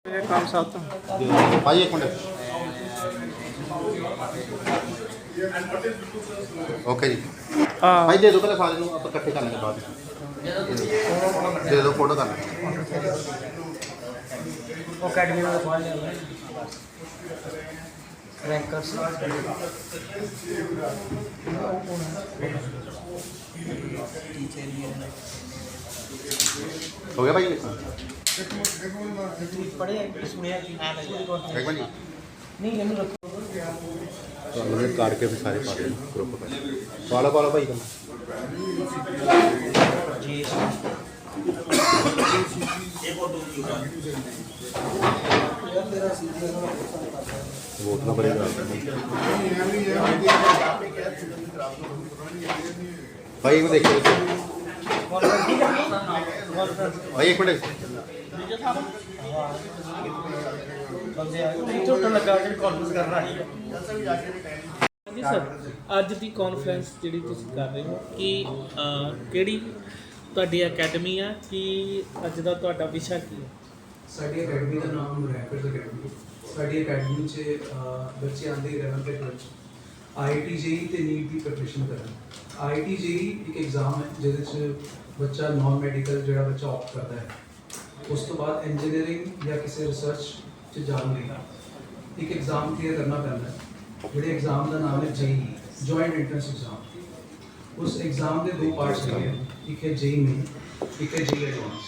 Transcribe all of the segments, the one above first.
काम साथ भाई एक मिनट ओके जी भाई दे दो पहले सारे को आप इकट्ठे करने के बाद दे दो फोटो करना अकेडमी में पढ़ लिया रैंकर्स हो गया भाई पढ़े सुने एक मिनट जी नहीं लेकिन रखो तो हमने काट के भी सारे पा दें ग्रुप में वाला भाई का जी वो उतना पड़ेगा भाई एक देखिए भाई एक मिनट ਝੋਟਾ ਲੱਗਾ ਕੇ ਕਾਨਫਰੰਸ ਕਰ ਰਹਾ ਹੈ ਜੀ ਸਰ ਅੱਜ ਦੀ ਕਾਨਫਰੰਸ ਜਿਹੜੀ ਤੁਸੀਂ ਕਰ ਰਹੇ ਹੋ ਕਿ ਕਿਹੜੀ ਤੁਹਾਡੀ ਅਕੈਡਮੀ ਆ ਕਿ ਅੱਜ ਦਾ ਤੁਹਾਡਾ ਵਿਸ਼ਾ ਕੀ ਹੈ? ਸਾਡੀ ਅਕੈਡਮੀ ਦਾ ਨਾਮ ਰੈਂਕਰਸ ਅਕੈਡਮੀ। ਸਾਡੀ ਅਕੈਡਮੀ 'ਚ ਬੱਚੇ ਆਉਂਦੇ 11th ਤੇ 12th IIT JEE ਤੇ ਨੀਟ ਦੀ ਪ੍ਰੈਪਰੇਸ਼ਨ ਕਰਨ। IIT JEE ਇੱਕ ਐਗਜ਼ਾਮ ਹੈ ਜਿਹਦੇ 'ਚ ਬੱਚਾ ਨਾਨ ਮੈਡੀਕਲ ਜਿਹੜਾ ਬੱਚਾ ਆਪਟ ਕਰਦਾ ਹੈ, ਉਸ ਤੋਂ ਬਾਅਦ ਇੰਜੀਨੀਅਰਿੰਗ ਜਾਂ ਕਿਸੇ ਰਿਸਰਚ 'ਚ ਜਾਣ ਲਈ ਇੱਕ ਐਗਜ਼ਾਮ ਕਲੀਅਰ ਕਰਨਾ ਪੈਂਦਾ ਹੈ, ਜਿਹੜੇ ਐਗਜ਼ਾਮ ਦਾ ਨਾਮ ਹੈ JEE ਜੁਆਇੰਟ ਐਂਟਰੈਂਸ ਐਗਜ਼ਾਮ। ਉਸ ਐਗਜ਼ਾਮ ਦੇ ਦੋ ਪਾਰਟਸ ਹੈਗੇ, ਇੱਕ ਹੈ JEE ਮੇਨ, ਇੱਕ ਹੈ JEE ਐਡਵਾਂਸ।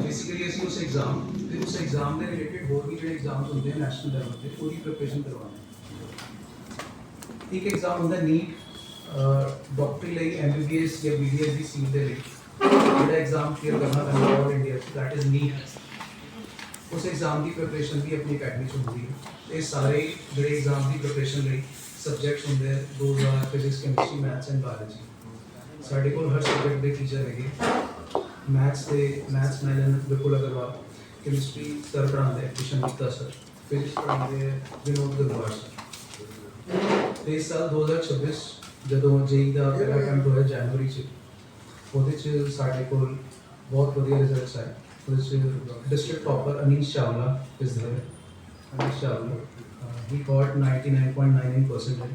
बेसिकली ਅਸੀਂ ਉਸ ਐਗਜ਼ਾਮ ਤੇ ਉਸ ਐਗਜ਼ਾਮ ਦੇ ਰਿਲੇਟਡ ਹੋਰ ਵੀ ਜਿਹੜੇ ਐਗਜ਼ਾਮਸ ਹੁੰਦੇ ਨੇ ਨੈਸ਼ਨਲ ਲੈਵਲ ਤੇ ਪੂਰੀ ਪ੍ਰੀਪਰੇਸ਼ਨ ਕਰਵਾਉਂਦੇ। ਇੱਕ ਐਗਜ਼ਾਮ ਹੁੰਦਾ ਨੀਟ ਡਾਕਟਰੀ ਲਈ MBBS ਜਾਂ BDS ਦੀ ਸੀਟ ਦੇ ਲਈ ਜਿਹੜਾ ਐਗਜ਼ਾਮ ਕਲੀਅਰ ਕਰਨਾ ਪੈਂਦਾ all India that is NEET. ਉਸ ਐਗਜ਼ਾਮ ਦੀ ਪ੍ਰੀਪਰੇਸ਼ਨ ਵੀ ਆਪਣੀ ਅਕੈਡਮੀ 'ਚ ਹੁੰਦੀ ਹੈ। ਇਹ ਸਾਰੇ ਜਿਹੜੇ ਐਗਜ਼ਾਮ ਦੀ ਪ੍ਰੀਪਰੇਸ਼ਨ ਲਈ ਸਬਜੈਕਟਸ ਹੁੰਦੇ ਆ, those are physics chemistry maths and biology. ਸਾਡੇ ਕੋਲ ਹਰ ਸਬਜੈਕਟ ਦੇ ਟੀਚਰ ਹੈਗੇ। मैथ्स मैं विपुल अग्रवाल, केमिस्ट्री सर पढ़ाते किशन गुप्ता सर, फिजिक्स पढ़ाते विनोद गंगवार सर। इस साल 2026 जो JEE का पहला अटैम्प्ट होया जनवरी साढ़े को बहुत वधिया रिजल्ट्स आए। District topper Anish Chawla is there. Anish Chawla ही गॉट 99.99%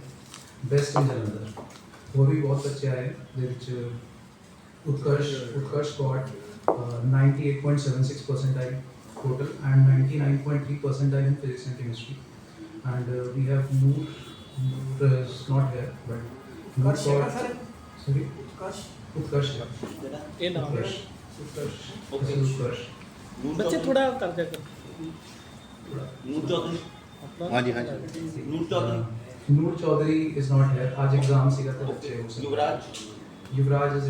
बेस्ट इन जलंधर। और भी बहुत बच्चे आए जिसमें उत्कर्ष got 98.76 percentile total and 99.3 percentile in physics and chemistry. And we have Noor is not here, but Noor got sorry Utkarsh ਇਹ ਨਾਮ ਹੈ Utkarsh ਬੱਚੇ ਥੋੜਾ ਕਰ ਜਾ ਕਰ हाँ जी Noor Chaudhary is not here. आज एग्जाम सीगा तो बच्चे हो सकते। युवराज is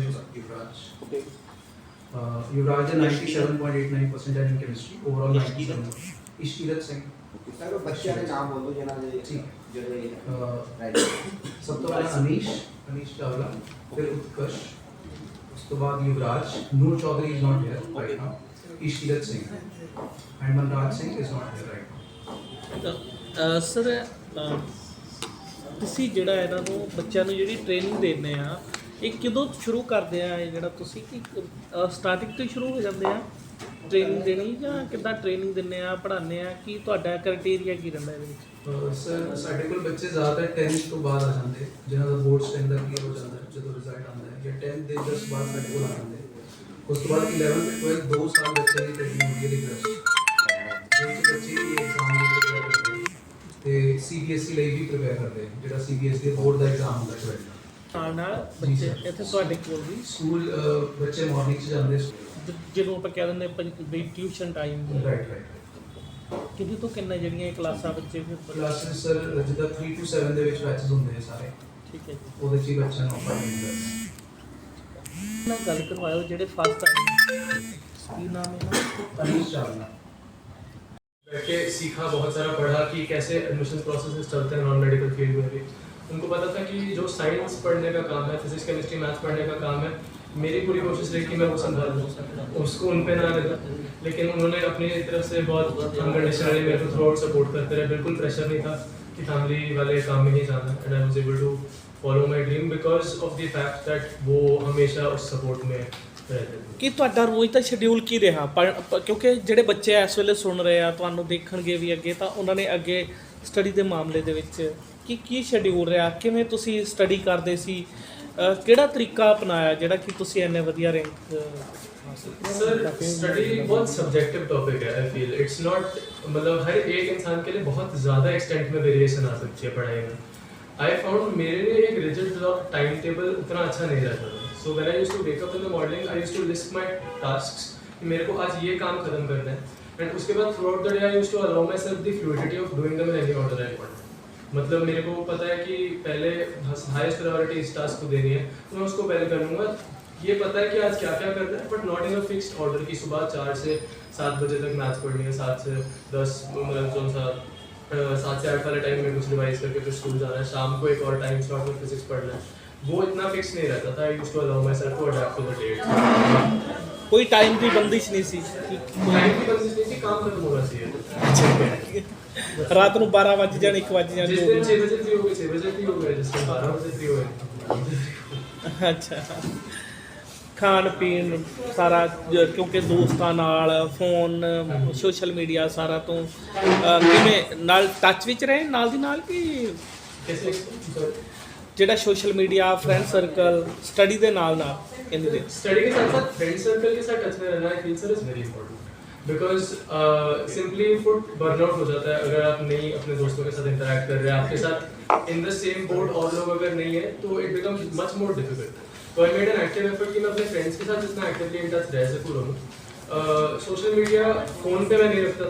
Yuvraj is 97.89 percentile in chemistry, overall 97. Ishtirat Singh sir बच्चे के नाम बोल दो जना जो राइट। सब तो पहले अनीश चावला, फिर उत्कर्ष, उसके बाद युवराज। नूर Chaudhary is not here right now. Ishtirat Singh and Manraj Singh is not here right now. Sir ਤੁਸੀਂ ਜਿਹੜਾ ਇਹਨਾਂ ਨੂੰ ਬੱਚਿਆਂ ਨੂੰ ਜਿਹੜੀ ਟ੍ਰੇਨਿੰਗ ਦਿੰਦੇ ਆ ਇਹ ਕਿਦੋਂ ਸ਼ੁਰੂ ਕਰਦੇ ਆ? ਇਹ ਜਿਹੜਾ ਤੁਸੀਂ ਕਿ ਸਟਾਰਟਿੰਗ ਤੋਂ ਸ਼ੁਰੂ ਹੋ ਜਾਂਦੇ ਆ ਟ੍ਰੇਨਿੰਗ ਦੇਣੀ ਜਾਂ ਕਿੱਦਾਂ ਟ੍ਰੇਨਿੰਗ ਦਿੰਦੇ ਆ ਪੜ੍ਹਾਉਂਦੇ ਆ? ਕੀ ਤੁਹਾਡਾ ਕ੍ਰਾਈਟੇਰੀਆ ਕੀ ਰਹਿੰਦਾ ਇਹਦੇ ਵਿੱਚ? ਸਰ ਸਾਡੇ ਕੋਲ ਬੱਚੇ ਜ਼ਿਆਦਾਤਰ 10th ਤੋਂ ਬਾਅਦ ਆ ਜਾਂਦੇ, ਜਿਨ੍ਹਾਂ ਦਾ ਬੋਰਡ ਸਟੈਂਡਰ ਕਲੀਅਰ ਹੋ ਜਾਂਦਾ ਜਦੋਂ ਰਿਜ਼ਲਟ ਆਉਂਦਾ ਹੈ, ਜਾਂ 10th ਦੇ ਜਸਟ ਬਾਅਦ ਸਾਡੇ ਕੋਲ ਆ ਜਾਂਦੇ। ਉਸ ਤੋਂ ਬਾਅਦ 11th ਤੇ 12th 2 ਸਾਲ ਬੱਚੇ ਦੀ ਟ੍ਰੇਨਿੰਗ ਹੁੰਦੀ ਹੈ ਰਿਗਰਸ, ਜਿਹਦੇ ਬੱਚੇ ਇਹ ਐਗਜ਼ਾਮ ਲਈ ਪ੍ਰਪੇਅਰ ਕਰਦੇ ਤੇ CBSE ਲਈ ਵੀ ਪ੍ਰਪੇਅਰ ਕਰਦੇ, ਜਿਹੜਾ CBSE ਦੇ ਬੋਰਡ ਦਾ ਐਗਜ਼ਾਮ ਹੁੰਦਾ 12th ਨਾਲ ਬੱਚੇ ਇੱਥੇ ਤੁਹਾਡੇ ਕੋਲ ਵੀ ਸਕੂਲ ਬੱਚੇ ਮਾਰਨਿੰਗ 'ਚ ਜਾਂਦੇ ਜਿਹਨੂੰ ਆਪਾਂ ਕਹਿ ਦਿੰਦੇ ਵੀ ਟਿਊਸ਼ਨ ਟਾਈਮ ਰਾਈਟ ਕਿੰਨੀ ਤੋਂ ਕਿੰਨੇ ਜਿਹੜੀਆਂ ਇਹ ਕਲਾਸਾਂ ਬੱਚੇ ਫਿਰ ਕਲਾਸਿਸ ਸਰ ਜਿੱਦਾਂ 3 to 7 ਦੇ ਵਿੱਚ ਬੈਚਸ ਹੁੰਦੇ ਆ ਸਾਰੇ, ਠੀਕ ਹੈ ਜੀ। ਉਹਦੇ 'ਚ ਹੀ ਬੱਚਿਆਂ ਨੂੰ ਆਪਾਂ ਮਿਲਦਾ। ਨਾਲ ਗੱਲ ਕਰਵਾਇਓ ਜਿਹੜੇ ਫਸਟ ਆਏ ਕੀ ਨਾਮ ਹੈ ਇਹਨਾਂ ਦਾ? अनीश चावला। बैठ के सीखा, बहुत सारा पढ़ा कि कैसे एडमिशन प्रोसेस चलते हैं नॉन मेडिकल फील्ड में भी। उनको पता था कि जो साइंस पढ़ने का काम है, फिजिक्स केमिस्ट्री मैथ्स पढ़ने का काम है, मेरी पूरी कोशिश रही कि मैं वो संभाल लूँ, उसको उन पे ना लगा। लेकिन उन्होंने अपनी तरफ से बहुत अनकंडीशनली मेरे को थ्रू आउट सपोर्ट करते रहे। बिल्कुल प्रेशर नहीं था कि फैमिली वाले काम में ही जाना, and I was able to follow my dream because of the fact that वो हमेशा उस सपोर्ट में रहते थे। ਕਿ ਤੁਹਾਡਾ ਰੋਜ਼ ਦਾ ਸ਼ਡਿਊਲ ਕੀ ਰਿਹਾ ਕਿਉਂਕਿ ਜਿਹੜੇ ਬੱਚੇ ਇਸ ਵੇਲੇ ਸੁਣ ਰਹੇ ਆ ਤੁਹਾਨੂੰ ਦੇਖਣਗੇ ਵੀ ਅੱਗੇ ਤਾਂ ਉਹਨਾਂ ਨੇ ਅੱਗੇ ਸਟੱਡੀ ਦੇ ਮਾਮਲੇ ਦੇ ਵਿੱਚ ਕੀ ਸ਼ਡਿਊਲ ਰਿਹਾ, ਕਿਵੇਂ ਤੁਸੀਂ ਸਟੱਡੀ ਕਰਦੇ ਸੀ, ਕਿਹੜਾ ਤਰੀਕਾ ਅਪਣਾਇਆ ਜਿਹੜਾ ਕਿ ਤੁਸੀਂ ਇੰਨੇ ਵਧੀਆ ਰੈਂਕ सर स्टडी बहुत सब्जेक्टिव टॉपिक है। आई फील इट्स नॉट मतलब हर एक इंसान के लिए बहुत ज़्यादा एक्सटेंट में वेरिएशन आ सकती है पढ़ाई में। आई फाउंड मेरे लिए एक रिजिड टाइम टेबल उतना अच्छा नहीं रहता था। So when I used to wake up in the morning I used to list my tasks, मेरे को आज ये काम खत्म करना है एंड उसके बाद throughout the day I used to allow myself the fluidity of doing them in any order I want. मतलब मेरे को पता है कि पहले हाईएस्ट प्रायोरिटी इस टास्क को देनी है तो मैं उसको पहले कर लूँगा। ये पता है कि आज क्या क्या करना है but not in a fixed order की सुबह 4 से 7 बजे तक मैथ्स पढ़नी है, 7 से 10 मतलब जो सा 7 से 8 वाले टाइम में कुछ रिवाइज करके फिर स्कूल जाना है, शाम को एक और टाइम स्लॉट में फिजिक्स पढ़ना है, वो इतना फिक्स नहीं रहता था। I used to allow myself to adapt to the dates. कोई टाइम की बंदिश नहीं सी टाइम की बंदिश नहीं थी, काम खत्म होना चाहिए। रात को 12 बज जाने 1 बज जाने जिस दिन 6 बजे फ्री हो गए 6 बजे फ्री हो गए, जिस दिन 12 बजे फ्री हो गए। ਅੱਛਾ ਖਾਣ ਪੀਣ ਸਾਰਾ ਕਿਉਂਕਿ ਦੋਸਤਾਂ ਨਾਲ ਫੋਨ ਸੋਸ਼ਲ ਮੀਡੀਆ ਸਾਰਾ ਤੋਂ ਕਿਵੇਂ ਨਾਲ ਟੱਚ ਵਿੱਚ ਰਹੇ ਨਾਲ ਦੀ ਨਾਲ ਕਿ ਜਿਹੜਾ social media friend circle study ਦੇ ਨਾਲ ਇਹਦੇ ਵਿੱਚ स्टडी के साथ साथ फ्रेंड सर्कल के साथ टच में रहना I feel sir is very important because simply foot burnout हो जाता है अगर आप नहीं अपने दोस्तों के साथ इंटरेक्ट कर रहे हैं, आपके साथ इन द सेम बोर्ड और लोग अगर नहीं है तो it becomes much more difficult. तो I made an active effort कि मैं अपने फ्रेंड्स के साथ जितना एक्टिवली इन टच रह सकूँ रहूँ। सोशल मीडिया फ़ोन पे मैं नहीं रखता।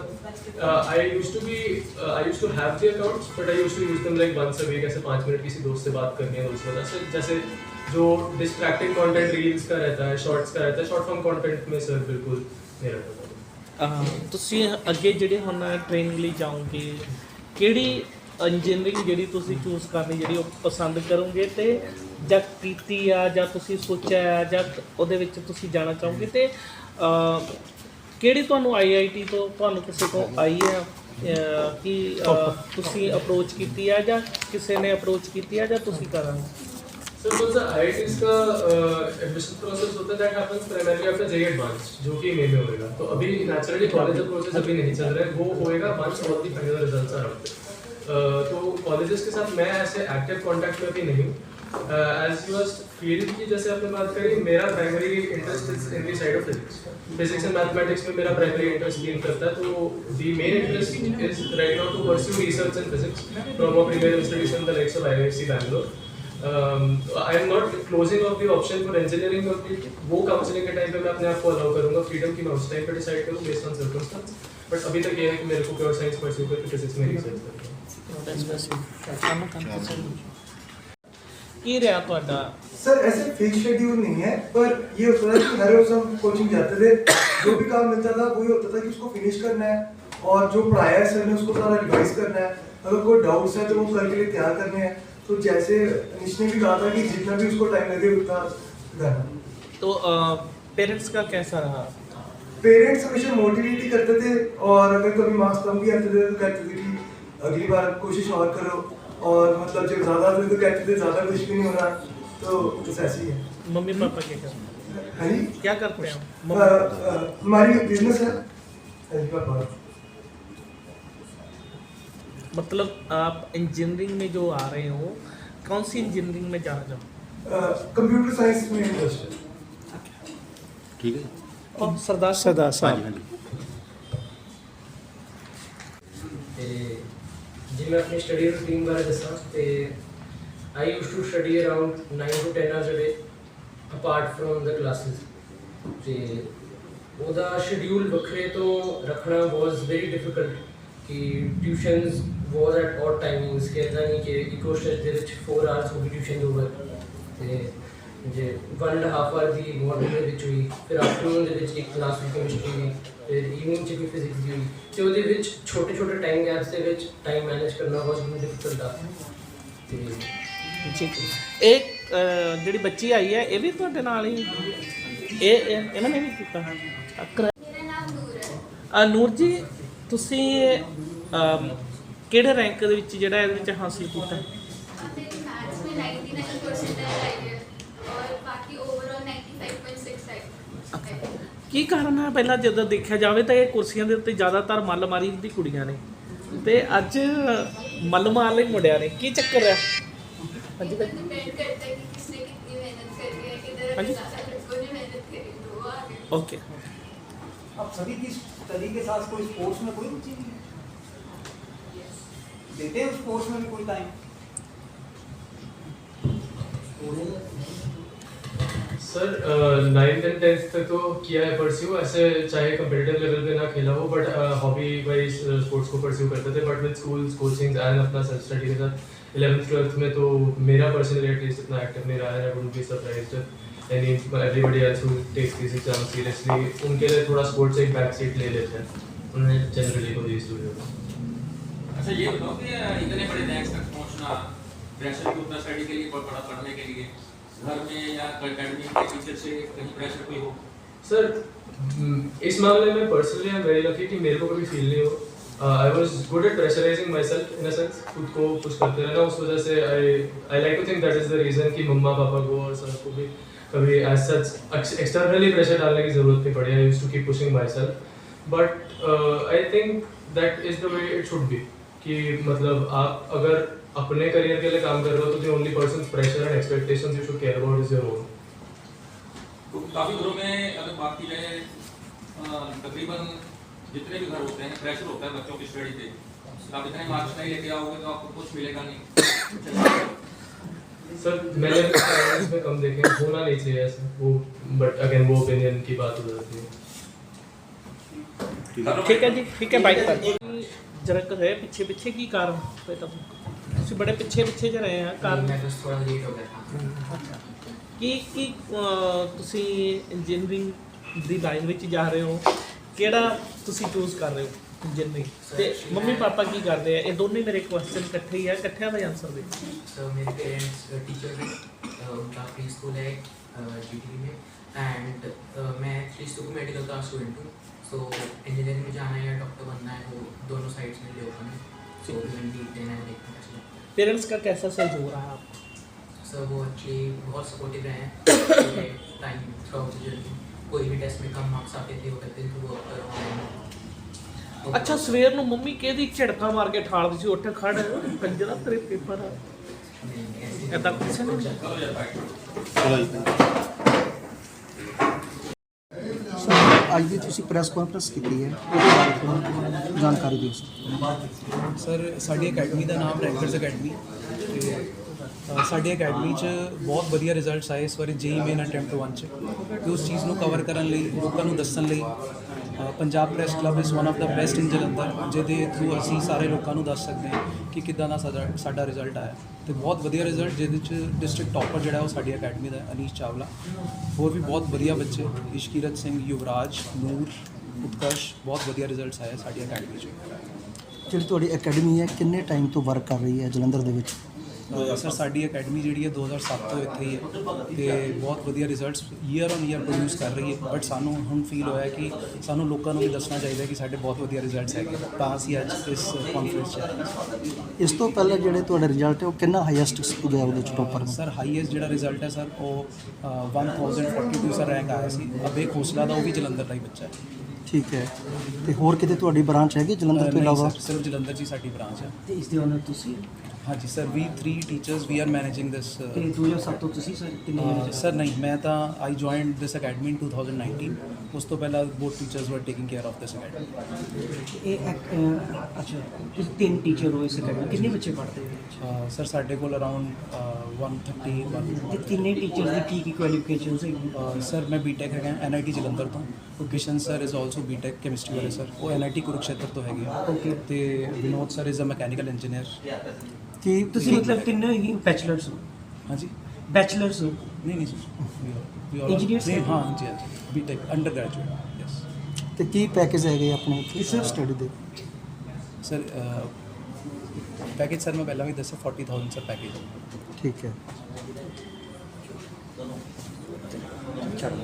I used to have the accounts but I used to use them like once a week, ऐसे 5 मिनट किसी दोस्त से बात करनी है तो उस वजह से जैसे जो डिस्ट्रैक्टिंग कंटेंट रील्स का रहता है, शॉर्ट्स का रहता है, शॉर्ट फॉर्म कंटेंट में सर बिल्कुल नहीं रहता था। ਤੁਸੀਂ ਅੱਗੇ ਜਿਹੜੇ ਹੁਣ ਟ੍ਰੇਨਿੰਗ ਲਈ ਜਾਓਗੇ ਕਿਹੜੀ ਇੰਜੀਨੀਅਰਿੰਗ ਜਿਹੜੀ ਤੁਸੀਂ ਚੂਜ਼ ਕਰਨੀ ਜਿਹੜੀ ਉਹ ਪਸੰਦ ਕਰੋਗੇ ਤੇ ਜਾਂ ਕੀਤੀ ਆ ਜਾਂ ਤੁਸੀਂ ਸੋਚਿਆ ਆ ਜਾਂ ਉਹਦੇ ਵਿੱਚ ਤੁਸੀਂ ਜਾਣਾ ਚਾਹੋਗੇ ਤੇ ਕਿਹੜੀ ਤੁਹਾਨੂੰ ਆਈਆਈਟੀ ਤੋਂ ਤੁਹਾਨੂੰ ਕਿਸੇ ਤੋਂ ਆਈ ਆ ਕਿ ਤੁਸੀਂ ਅਪਰੋਚ ਕੀਤੀ ਆ ਜਾਂ ਕਿਸੇ ਨੇ ਅਪਰੋਚ ਕੀਤੀ ਆ ਜਾਂ ਤੁਸੀਂ ਕਰਾਂਗੇ? सर कौन सा IITs का एडमिशन प्रोसेस होता है that happens primarily after JEE advance जो कि मई में होएगा। तो अभी नेचुरली कॉलेज का प्रोसेस अभी नहीं चल रहा है, वो होएगा once all the final results are out. तो कॉलेजेस के साथ मैं ऐसे एक्टिव कांटेक्ट में भी नहीं हूँ। एज यू मस्ट फील कि जैसे आपने बात करी मेरा primary interest is in the side of physics and mathematics में मेरा प्राइमरी इंटरेस्ट लीन करता है। तो the main interest is right now to pursue research in physics from a premier institution the likes of IISc Bangalore. I am not closing off the option for engineering complete, वो counselling के time पे मैं अपने आप को allow करूंगा freedom की मैं उस टाइम पे डिसाइड करूँ बेस्ड ऑन सर्कमस्टेंस। बट अभी तक ये है कि मेरे को प्योर साइंस परस्यू करके फिजिक्स में रिसर्च करना है। ਕੀ ਰਿਹਾ ਤੁਹਾਡਾ? सर ऐसे फिक्स शेड्यूल नहीं है पर ये होता है कि हर रोज हम कोचिंग जाते थे, जो भी काम मिलता था वही होता था कि उसको फिनिश करना है और जो पढ़ाया है सर ने उसको सारा रिवाइज करना है, अगर कोई डाउट्स है तो वो कल के लिए तैयार करने हैं। तो जैसे निश ने भी कहा था कि जितना भी उसको टाइम लगे उतना करना। तो पेरेंट्स का कैसा रहा? पेरेंट्स हमेशा मोटिवेट ही करते थे और अगर कभी मार्क्स कम भी आते थे तो कहते थे कि अगली बार कोशिश और करो, और मतलब जब ज़्यादा आते थे तो कहते थे ज़्यादा कुछ भी नहीं होना। तो बस ऐसे ही है। मम्मी पापा क्या करते हैं? हाँ जी, क्या करते हैं? हमारी बिजनेस है। हाँ जी पापा। मतलब आप इंजीनियरिंग में जो आ रहे हो कौन सी इंजीनियरिंग में जाना चाहो? कंप्यूटर साइंस में इंटरेस्ट है। ठीक है। और सरदार सरदार हाँ जी हाँ जी। जी मैं अपनी स्टडी रूटीन बारे दसा तो I use to study around 9 to 10 hours a day apart from the classes. तो ਉਹਦਾ ਸ਼ਡਿਊਲ ਵੱਖਰੇ ਤੋਂ ਰੱਖਣਾ ਵਾਸ ਵੈਰੀ ਡਿਫਿਕਲਟ ਕਿ tuitions was at odd timings ਕਿ ਇੱਦਾਂ ਨਹੀਂ ਕਿ ਇੱਕੋ ਸਟ੍ਰੈਚ ਦੇ ਵਿੱਚ 4 hours ਹੋ ਗਈ ਟਿਊਸ਼ਨ ਓਵਰ ਅਤੇ ਜੇ 1.5 hour ਦੀ ਮਾਰਨਿੰਗ ਦੇ ਵਿੱਚ ਹੋਈ, ਫਿਰ ਆਫਟਰਨੂਨ ਦੇ ਵਿੱਚ ਇੱਕ ਕਲਾਸ ਦੀ ਕੈਮਿਸਟਰੀ ਦੀ, ਫਿਰ ਈਵਨਿੰਗ 'ਚ ਵੀ ਫਿਜ਼ਿਕਸ ਦੀ ਹੋਈ ਅਤੇ ਉਹਦੇ ਵਿੱਚ ਛੋਟੇ ਛੋਟੇ ਟਾਈਮ ਗੈਪਸ ਦੇ ਵਿੱਚ ਟਾਈਮ ਮੈਨੇਜ ਕਰਨਾ ਵਾਸ ਮੈਨੂੰ ਡਿਫਿਕਲਟ ਆ। ਅਤੇ एक ਜਿਹੜੀ ਬੱਚੀ ਆਈ ਹੈ ਇਹ ਵੀ ਤੁਹਾਡੇ ਨਾਲ ਹੀ ਇਹਨਾਂ ਨੇ ਵੀ ਕੀਤਾ? ਮੇਰਾ ਨਾਮ ਨੂਰ ਹੈ। ਨੂਰ ਜੀ ਤੁਸੀਂ ਕਿਹੜੇ ਰੈਂਕ ਦੇ ਵਿੱਚ ਜਿਹੜਾ ਇਹਦੇ ਵਿੱਚ ਹਾਸਿਲ ਕੀਤਾ? मेरी मैथ्स में 99% आई है और बाकी ओवरऑल 95.6 आई। ਕੀ ਕਾਰਨ ਹੈ? ਪਹਿਲਾਂ ਜਦੋਂ ਦੇਖਿਆ ਜਾਵੇ ਤਾਂ ਇਹ ਕੁਰਸੀਆਂ ਦੇ ਉੱਤੇ ਜ਼ਿਆਦਾਤਰ ਮੱਲ ਮਾਰੀ ਦੀ ਕੁੜੀਆਂ ਨੇ ਤੇ ਅੱਜ ਮੱਲ ਮਾਰ ਲਈ ਮੁੰਡਿਆਂ ਨੇ, ਕੀ ਚੱਕਰ ਹੈ? ਹਾਂਜੀ ਭਾਈ। डिपेंड करता है कि किसने कितनी मेहनत करी है, किधर हाँ जी। ज़्यादा लड़कों ने मेहनत करी तो वो आगे। ओके। अब सभी की स्टडी के साथ कोई स्पोर्ट्स में कोई रुचि नहीं है, देते हैं स्पोर्ट्स में भी कोई time? Sir 9th and 10th तक तो किया है परस्यू, ऐसे चाहे कंपेटिटिव लेवल पे ना खेला हो बट हॉबी वाइज स्पोर्ट्स को परस्यू करते थे, but with schools coaching and अपना सेल्फ स्टडी के साथ 11th 12th में तो मेरा पर्सनली एटलीस्ट इतना एक्टिव नहीं रहा है। I wouldn't be surprised any everybody else who takes this exam seriously, उनके लिए थोड़ा स्पोर्ट्स एक बैक सीट ले लेते हैं, उन्हें जनरली को यूज्ड टू इट। अच्छा ये बताओ कि इतने बड़े रैंक्स तक पहुंचना, प्रेशर भी उतना स्टडी के लिए पढ़ा पढ़ने के लिए, घर में या एकेडमी के टीचर से कहीं प्रेशर कोई हो? सर इस मामले में personally I am very lucky कि मेरे को कभी फील नहीं हो। I was good at pressurising myself in a sense, खुद को पुश करते रहना, उस वजह से I like to think that is the reason कि मम्मा पापा को और सर को भी कभी एज सच एक्सटर्नली प्रेशर डालने की ज़रूरत नहीं पड़ी। I used to keep pushing myself, but I think that is the way it should be, कि मतलब आप अगर अपने करियर के लिए काम कर रहे हो तो the only person pressure and expectations you should care about is your own. तो काफ़ी घरों में अगर बात की जाए तकरीबन जितने भी घर होते हैं प्रेशर होता है बच्चों की स्टडी पे, आप इतने मार्क्स नहीं लेके आओगे तो आपको कुछ मिलेगा नहीं। सर मैंने इसमें कम देखे, होना नहीं चाहिए ऐसा वो, बट अगेन वो ओपिनियन की बात हो जाती है। ठीक है जी, ठीक है बाइक पर जरा रहे पीछे पीछे की कारण पे तब ਤੁਸੀਂ ਬੜੇ ਪਿੱਛੇ ਪਿੱਛੇ ਜ ਰਹੇ ਆ ਕਾਰਨ? मैं बस थोड़ा लेट हो गया था। ਅੱਛਾ। ਕੀ ਤੁਸੀਂ ਇੰਜੀਨੀਅਰਿੰਗ ਦੀ ਲਾਈਨ ਵਿੱਚ ਜਾ ਰਹੇ ਹੋ, ਕਿਹੜਾ ਤੁਸੀਂ ਚੂਜ਼ ਕਰ ਰਹੇ ਹੋ ਇੰਜੀਨੀਅਰਿੰਗ, ਤੇ ਮੰਮੀ ਪਾਪਾ ਕੀ ਕਰਦੇ ਆ? ਇਹ ਦੋਨੇ ਮੇਰੇ ਕੁਐਸਚਨ ਇਕੱਠੇ ਹੀ ਆ, ਇਕੱਠਿਆਂ ਦਾ ਆਨਸਰ ਦੇ। तो मेरे पेरेंट्स टीचर हैं, उनका प्री स्कूल है GT में, एंड मैं 3 मेडिकल का स्टूडेंट हूँ। सो इंजीनियरिंग में जाना है या डॉक्टर बनना है, वो दोनों साइड्स में ले ओपन है। सो मैंने देना है, देखते हैं कैसे लगता है। पेरेंट्स का कैसा सहयोग रहा है आपको? सर वो एक्चुअली बहुत सपोर्टिव रहे हैं time through out the journey. कोई भी टेस्ट में कम मार्क्स आते थे वो कहते थे वो ऑनलाइन। ਅੱਛਾ, ਸਵੇਰ ਨੂੰ ਮੰਮੀ ਕਿਹਦੀ ਝੜਕਾ ਮਾਰ ਕੇ ਠਾਲਦੀ ਸੀ, ਉੱਠ ਖੜ ਕੰਜਰਾ ਤੇਰੇ ਪੇਪਰ ਆ, ਐਦਾਂ ਕੁਛ ਨਹੀਂ? ਅੱਜ ਦੀ ਤੁਸੀਂ ਪ੍ਰੈਸ ਕਾਨਫਰੰਸ ਕੀਤੀ ਹੈ, ਉਹਦੇ ਬਾਰੇ ਥੋੜ੍ਹਾ ਜਾਣਕਾਰੀ ਦਿਓ। ਸਰ ਸਾਡੀ ਅਕੈਡਮੀ ਦਾ ਨਾਮ ਰੈਂਕਰਸ ਅਕੈਡਮੀ, ਤੇ ਸਾਡੀ ਅਕੈਡਮੀ 'ਚ ਬਹੁਤ ਵਧੀਆ ਰਿਜ਼ਲਟਸ ਆਏ ਇਸ ਵਾਰੀ JEE ਮੇਨ ਅਟੈਂਪਟ 1 'ਚ, ਤੇ ਉਸ ਚੀਜ਼ ਨੂੰ ਕਵਰ ਕਰਨ ਲਈ, ਲੋਕਾਂ ਨੂੰ ਦੱਸਣ ਲਈ Punjab press club is one of the best ਇਨ ਜਲੰਧਰ, ਜਿਹਦੇ ਥਰੂ ਅਸੀਂ ਸਾਰੇ ਲੋਕਾਂ ਨੂੰ ਦੱਸ ਸਕਦੇ ਹਾਂ ਕਿ ਕਿੱਦਾਂ ਦਾ ਸਾਡਾ ਰਿਜ਼ਲਟ ਆਇਆ, ਤੇ ਬਹੁਤ ਵਧੀਆ ਰਿਜ਼ਲਟ, ਜਿਹਦੇ 'ਚ ਡਿਸਟ੍ਰਿਕਟ ਟੌਪਰ ਜਿਹੜਾ ਉਹ ਸਾਡੀ ਅਕੈਡਮੀ ਦਾ ਅਨੀਸ਼ ਚਾਵਲਾ, ਹੋਰ ਵੀ ਬਹੁਤ ਵਧੀਆ ਬੱਚੇ, ਇਸ਼ਕੀਰਤ ਸਿੰਘ, ਯੁਵਰਾਜ, ਨੂਰ, ਉਤਕਰਸ਼, ਬਹੁਤ ਵਧੀਆ ਰਿਜ਼ਲਟਸ ਆਏ ਸਾਡੀ ਅਕੈਡਮੀ 'ਚ। ਜਿਹੜੀ ਤੁਹਾਡੀ ਅਕੈਡਮੀ ਹੈ ਕਿੰਨੇ ਟਾਈਮ ਤੋਂ ਵਰਕ ਕਰ ਰਹੀ ਹੈ ਜਲੰਧਰ ਦੇ ਵਿੱਚ? ਸਰ ਸਾਡੀ ਅਕੈਡਮੀ ਜਿਹੜੀ ਹੈ 2007 ਤੋਂ ਇੱਥੇ ਹੀ ਹੈ, ਤੇ ਬਹੁਤ ਵਧੀਆ results year on year produce ਕਰ ਰਹੀ ਹੈ, ਬਟ ਸਾਨੂੰ ਹੁਣ ਫੀਲ ਹੋਇਆ ਕਿ ਸਾਨੂੰ ਲੋਕਾਂ ਨੂੰ ਵੀ ਦੱਸਣਾ ਚਾਹੀਦਾ ਕਿ ਸਾਡੇ ਬਹੁਤ ਵਧੀਆ ਰਿਜ਼ਲਟਸ ਹੈਗੇ, ਤਾਂ ਅਸੀਂ ਅੱਜ ਇਸ ਕਾਨਫਰੰਸ 'ਚ ਆਏ। ਇਸ ਤੋਂ ਪਹਿਲਾਂ ਜਿਹੜੇ ਤੁਹਾਡੇ ਰਿਜ਼ਲਟ ਹੈ ਉਹ ਕਿੰਨਾ ਹਾਈਐਸਟ ਗਿਆ ਉਹਦੇ ਚ ਟੋਪਰ? ਸਰ ਹਾਈਐਸਟ ਜਿਹੜਾ ਰਿਜ਼ਲਟ ਹੈ ਸਰ ਉਹ 1042 ਸਰ ਰੈਂਕ ਆਇਆ ਸੀ। ਅਬੇ ਖੋਸਲਾ ਦਾ ਉਹ ਵੀ ਜਲੰਧਰ ਦਾ ਹੀ ਬੱਚਾ ਹੈ। ਠੀਕ ਹੈ, ਤੇ ਹੋਰ ਕਿਤੇ ਤੁਹਾਡੀ ਬ੍ਰਾਂਚ ਹੈਗੀ ਜਲੰਧਰ ਤੋਂ ਇਲਾਵਾ? ਸਿਰਫ ਜਲੰਧਰ 'ਚ ਹੀ ਸਾਡੀ ਬ੍ਰਾਂਚ ਹੈ। ਤੇ ਇਸ ਦੇ ਓਨਰ ਤੁਸੀਂ? ਹਾਂਜੀ sir, we 3 teachers we are managing this. ਤੇ 2007 ਤੋਂ ਤੁਸੀਂ ਸਰ ਕਿੰਨੇ? ਸਰ ਨਹੀਂ, ਮੈਂ ਤਾਂ ਆਈ ਜੁਆਇਨਡ ਦਿਸ ਅਕੈਡਮੀ ਇਨ 2019। ਉਸ ਤੋਂ ਪਹਿਲਾਂ ਬੋਥ ਟੀਚਰਸ ਵਰ taking care of this academy. ਇਹ ਅੱਛਾ, ਤੁਸੀਂ 3 ਟੀਚਰ ਹੋ ਇਸ ਅਕੈਡਮੀ, ਕਿੰਨੇ ਬੱਚੇ ਪੜ੍ਹਦੇ ਹੋ? ਸਰ ਸਾਡੇ ਕੋਲ ਅਰਾਊਂਡ 131। ਤੇ ਤਿੰਨੇ ਟੀਚਰਸ ਦੀ ਕੀ ਕੁਆਲੀਫਿਕੇਸ਼ਨਸ ਹੈਗੀਆਂ? ਸਰ ਮੈਂ ਬੀਟੈਕ ਹੈਗਾ NIT ਜਲੰਧਰ ਤੋਂ। Kishan sir is also BTech chemistry ਵਾਲੇ ਸਰ, ਉਹ NIT ਕੁਰੂਕਸ਼ੇਤਰ ਤੋਂ ਹੈਗੇ ਆ। ਓਕੇ। ਤੇ Vinod sir is a mechanical engineer. ਕੀ ਤੁਸੀਂ ਮਤਲਬ ਤਿੰਨੇ ਹੀ ਬੈਚਲਰਸ ਹੋ? ਹਾਂਜੀ, ਬੈਚਲਰਸ ਹੋ? ਨਹੀਂ ਸਰ, Engineers ਹਾਂ ਹਾਂਜੀ ਹਾਂਜੀ, ਬੀਟੈਕ ਅੰਡਰ ਗ੍ਰੈਜੂਏਟ। ਯੈਸ। ਤੇ ਕੀ ਪੈਕੇਜ ਹੈਗੇ ਆਪਣੇ ਇੱਥੇ ਸਟੱਡੀ ਦੇ? ਸਰ ਪੈਕੇਜ ਸਰ ਮੈਂ ਪਹਿਲਾਂ ਵੀ ਦੱਸਿਆ 40,000 ਸਰ ਪੈਕੇਜ। ਠੀਕ ਹੈ, ਚਲੋ।